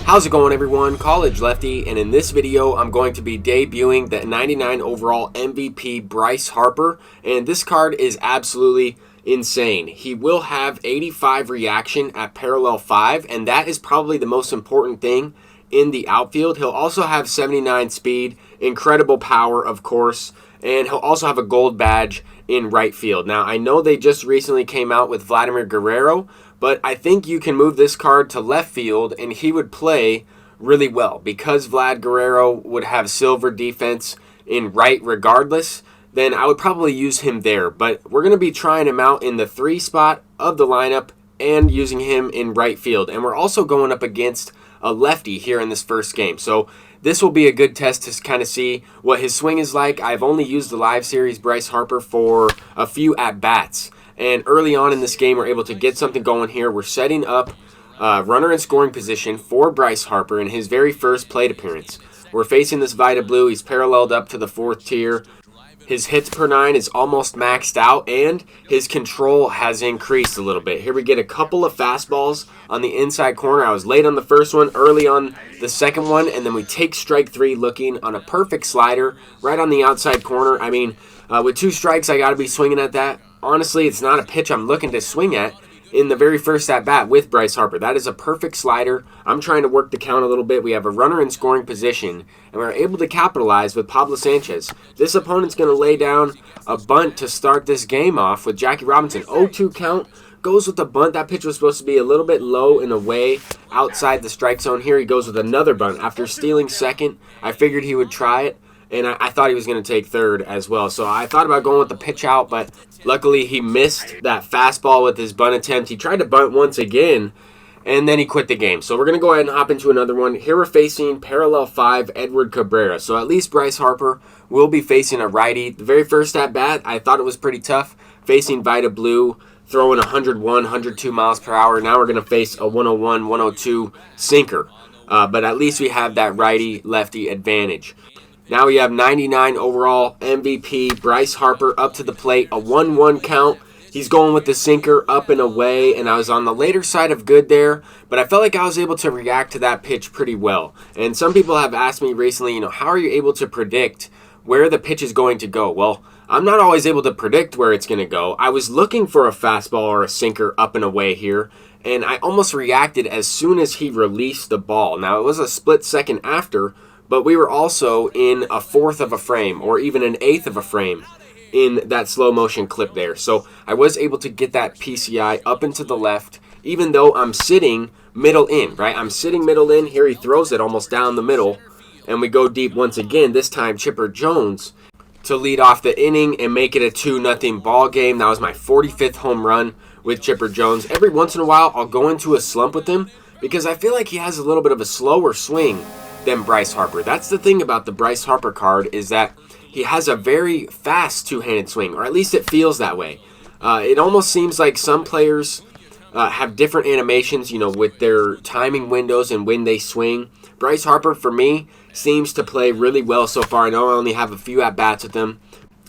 How's it going, everyone? College Lefty, and in this video I'm going to be debuting the 99 overall MVP Bryce Harper, and this card is absolutely insane. He will have 85 reaction at parallel 5, and that is probably the most important thing in the outfield. He'll also have 79 speed, incredible power of course, and he'll also have a gold badge in right field. Now I know they just recently came out with Vladimir Guerrero, but I think you can move this card to left field and he would play really well. Because Vlad Guerrero would have silver defense in right regardless, then I would probably use him there. But we're going to be trying him out in the 3 spot of the lineup and using him in right field. And we're also going up against a lefty here in this first game. So this will be a good test to kind of see what his swing is like. I've only used the live series Bryce Harper for a few at-bats. And early on in this game, we're able to get something going here. We're setting up runner in scoring position for Bryce Harper in his very first plate appearance. We're facing this Vita Blue. He's paralleled up to the 4th tier. His hits per 9 is almost maxed out, and his control has increased a little bit. Here we get a couple of fastballs on the inside corner. I was late on the first one, early on the second one, and then we take strike 3 looking on a perfect slider right on the outside corner. I mean, with 2 strikes, I got to be swinging at that. Honestly, it's not a pitch I'm looking to swing at in the very first at-bat with Bryce Harper. That is a perfect slider. I'm trying to work the count a little bit. We have a runner in scoring position, and we're able to capitalize with Pablo Sanchez. This opponent's going to lay down a bunt to start this game off with Jackie Robinson. 0-2 count, goes with the bunt. That pitch was supposed to be a little bit low and away outside the strike zone. Here he goes with another bunt. After stealing second, I figured he would try it. And I thought he was going to take third as well. So I thought about going with the pitch out, but luckily he missed that fastball with his bunt attempt. He tried to bunt once again, and then he quit the game. So we're going to go ahead and hop into another one. Here we're facing parallel 5, Ovr CABRERA. So at least Bryce Harper will be facing a righty. The very first at-bat, I thought it was pretty tough, facing Vita Blue, throwing 101, 102 miles per hour. Now we're going to face a 101, 102 sinker. But at least we have that righty-lefty advantage. Now we have 99 overall MVP Bryce Harper up to the plate, a 1-1 count. He's going with the sinker up and away, and I was on the later side of good there, but I felt like I was able to react to that pitch pretty well. And some people have asked me recently, how are you able to predict where the pitch is going to go? Well, I'm not always able to predict where it's going to go. I was looking for a fastball or a sinker up and away here, and I almost reacted as soon as he released the ball. Now, it was a split second after, but we were also in a 1/4 of a frame or even an 1/8 of a frame in that slow motion clip there. So I was able to get that PCI up into the left, even though I'm sitting middle in, right? I'm sitting middle in. Here he throws it almost down the middle, and we go deep once again, this time Chipper Jones to lead off the inning and make it a 2-0 ball game. That was my 45th home run with Chipper Jones. Every once in a while, I'll go into a slump with him because I feel like he has a little bit of a slower swing than Bryce Harper. That's the thing about the Bryce Harper card, is that he has a very fast two-handed swing, or at least it feels that way. It almost seems like some players have different animations, with their timing windows and when they swing. Bryce Harper, for me, seems to play really well so far. I know I only have a few at-bats with him.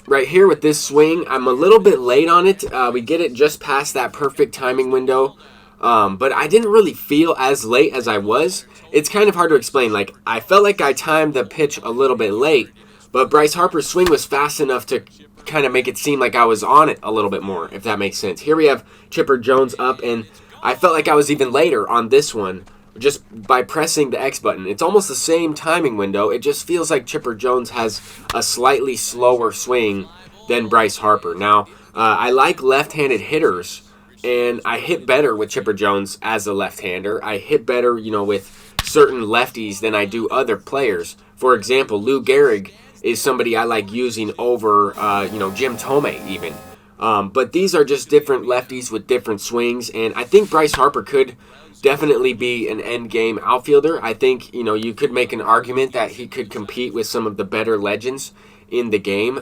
Right here with this swing, I'm a little bit late on it. We get it just past that perfect timing window. But I didn't really feel as late as I was. It's kind of hard to explain. Like, I felt like I timed the pitch a little bit late, but Bryce Harper's swing was fast enough to kind of make it seem like I was on it a little bit more, if that makes sense. Here we have Chipper Jones up, and I felt like I was even later on this one just by pressing the X button. It's almost the same timing window. It just feels like Chipper Jones has a slightly slower swing than Bryce Harper. Now, I like left-handed hitters, and I hit better with Chipper Jones as a left-hander. I hit better, with certain lefties than I do other players. For example, Lou Gehrig is somebody I like using over, Jim Thome even. But these are just different lefties with different swings, and I think Bryce Harper could definitely be an end-game outfielder. I think, you could make an argument that he could compete with some of the better legends in the game.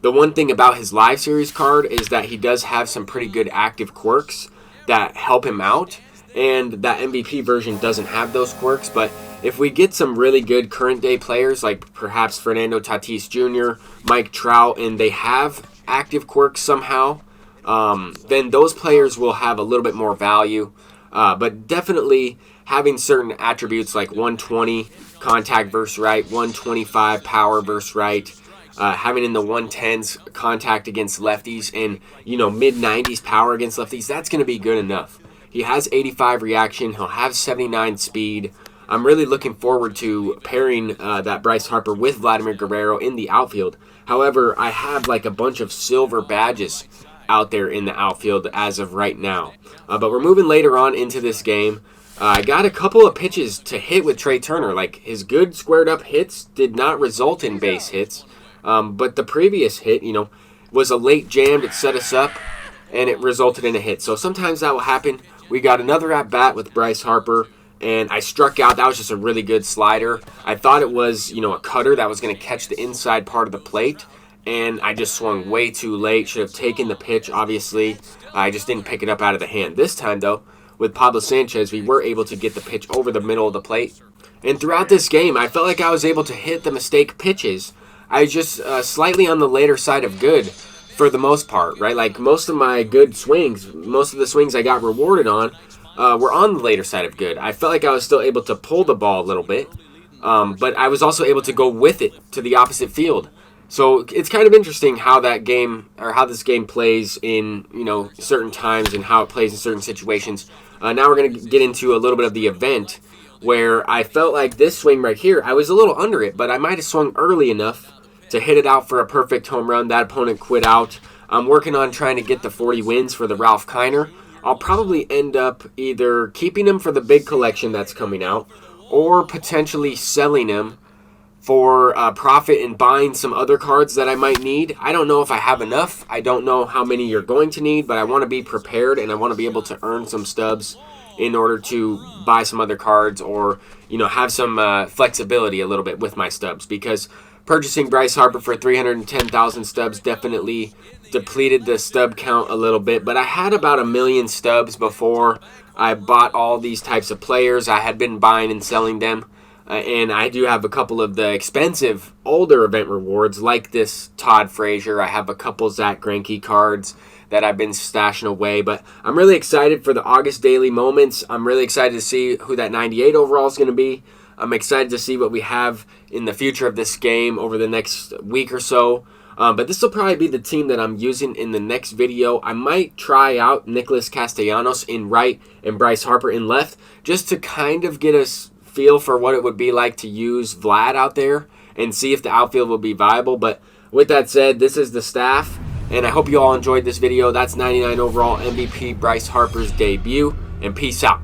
The one thing about his live series card is that he does have some pretty good active quirks that help him out, and that MVP version doesn't have those quirks. But if we get some really good current day players like perhaps Fernando Tatis Jr., Mike Trout, and they have active quirks somehow, then those players will have a little bit more value. But definitely having certain attributes like 120 contact versus right, 125 power versus right, having in the 110s contact against lefties, and mid 90s power against lefties, that's going to be good enough. He has 85 reaction. He'll have 79 speed. I'm really looking forward to pairing that Bryce Harper with Vladimir Guerrero in the outfield. However, I have like a bunch of silver badges out there in the outfield as of right now. But we're moving later on into this game. I got a couple of pitches to hit with Trey Turner. Like, his good squared up hits did not result in base hits. But the previous hit, was a late jam that set us up, and it resulted in a hit. So sometimes that will happen. We got another at bat with Bryce Harper, and I struck out. That was just a really good slider. I thought it was, a cutter that was going to catch the inside part of the plate, and I just swung way too late. Should have taken the pitch, obviously. I just didn't pick it up out of the hand. This time, though, with Pablo Sanchez, we were able to get the pitch over the middle of the plate. And throughout this game, I felt like I was able to hit the mistake pitches. I was just slightly on the later side of good for the most part, right? Like, most of my good swings, most of the swings I got rewarded on were on the later side of good. I felt like I was still able to pull the ball a little bit, but I was also able to go with it to the opposite field. So it's kind of interesting how that game, or how this game plays in, certain times, and how it plays in certain situations. Now we're going to get into a little bit of the event, where I felt like this swing right here, I was a little under it, but I might have swung early enough to hit it out for a perfect home run. That opponent quit out. I'm working on trying to get the 40 wins for the Ralph Kiner. I'll probably end up either keeping him for the big collection that's coming out, or potentially selling him for profit and buying some other cards that I might need. I don't know if I have enough. I don't know how many you're going to need, but I want to be prepared, and I want to be able to earn some stubs in order to buy some other cards, or have some flexibility a little bit with my stubs, because purchasing Bryce Harper for 310,000 stubs definitely depleted the stub count a little bit. But I had about 1 million stubs before I bought all these types of players. I had been buying and selling them. And I do have a couple of the expensive older event rewards, like this Todd Frazier. I have a couple Zach Greinke cards that I've been stashing away. But I'm really excited for the August daily moments. I'm really excited to see who that 98 overall is going to be. I'm excited to see what we have in the future of this game over the next week or so. But this will probably be the team that I'm using in the next video. I might try out Nicholas Castellanos in right and Bryce Harper in left, just to kind of get us feel for what it would be like to use Vlad out there and see if the outfield will be viable. But with that said, this is the staff, and I hope you all enjoyed this video. That's 99 overall MVP Bryce Harper's debut, and peace out.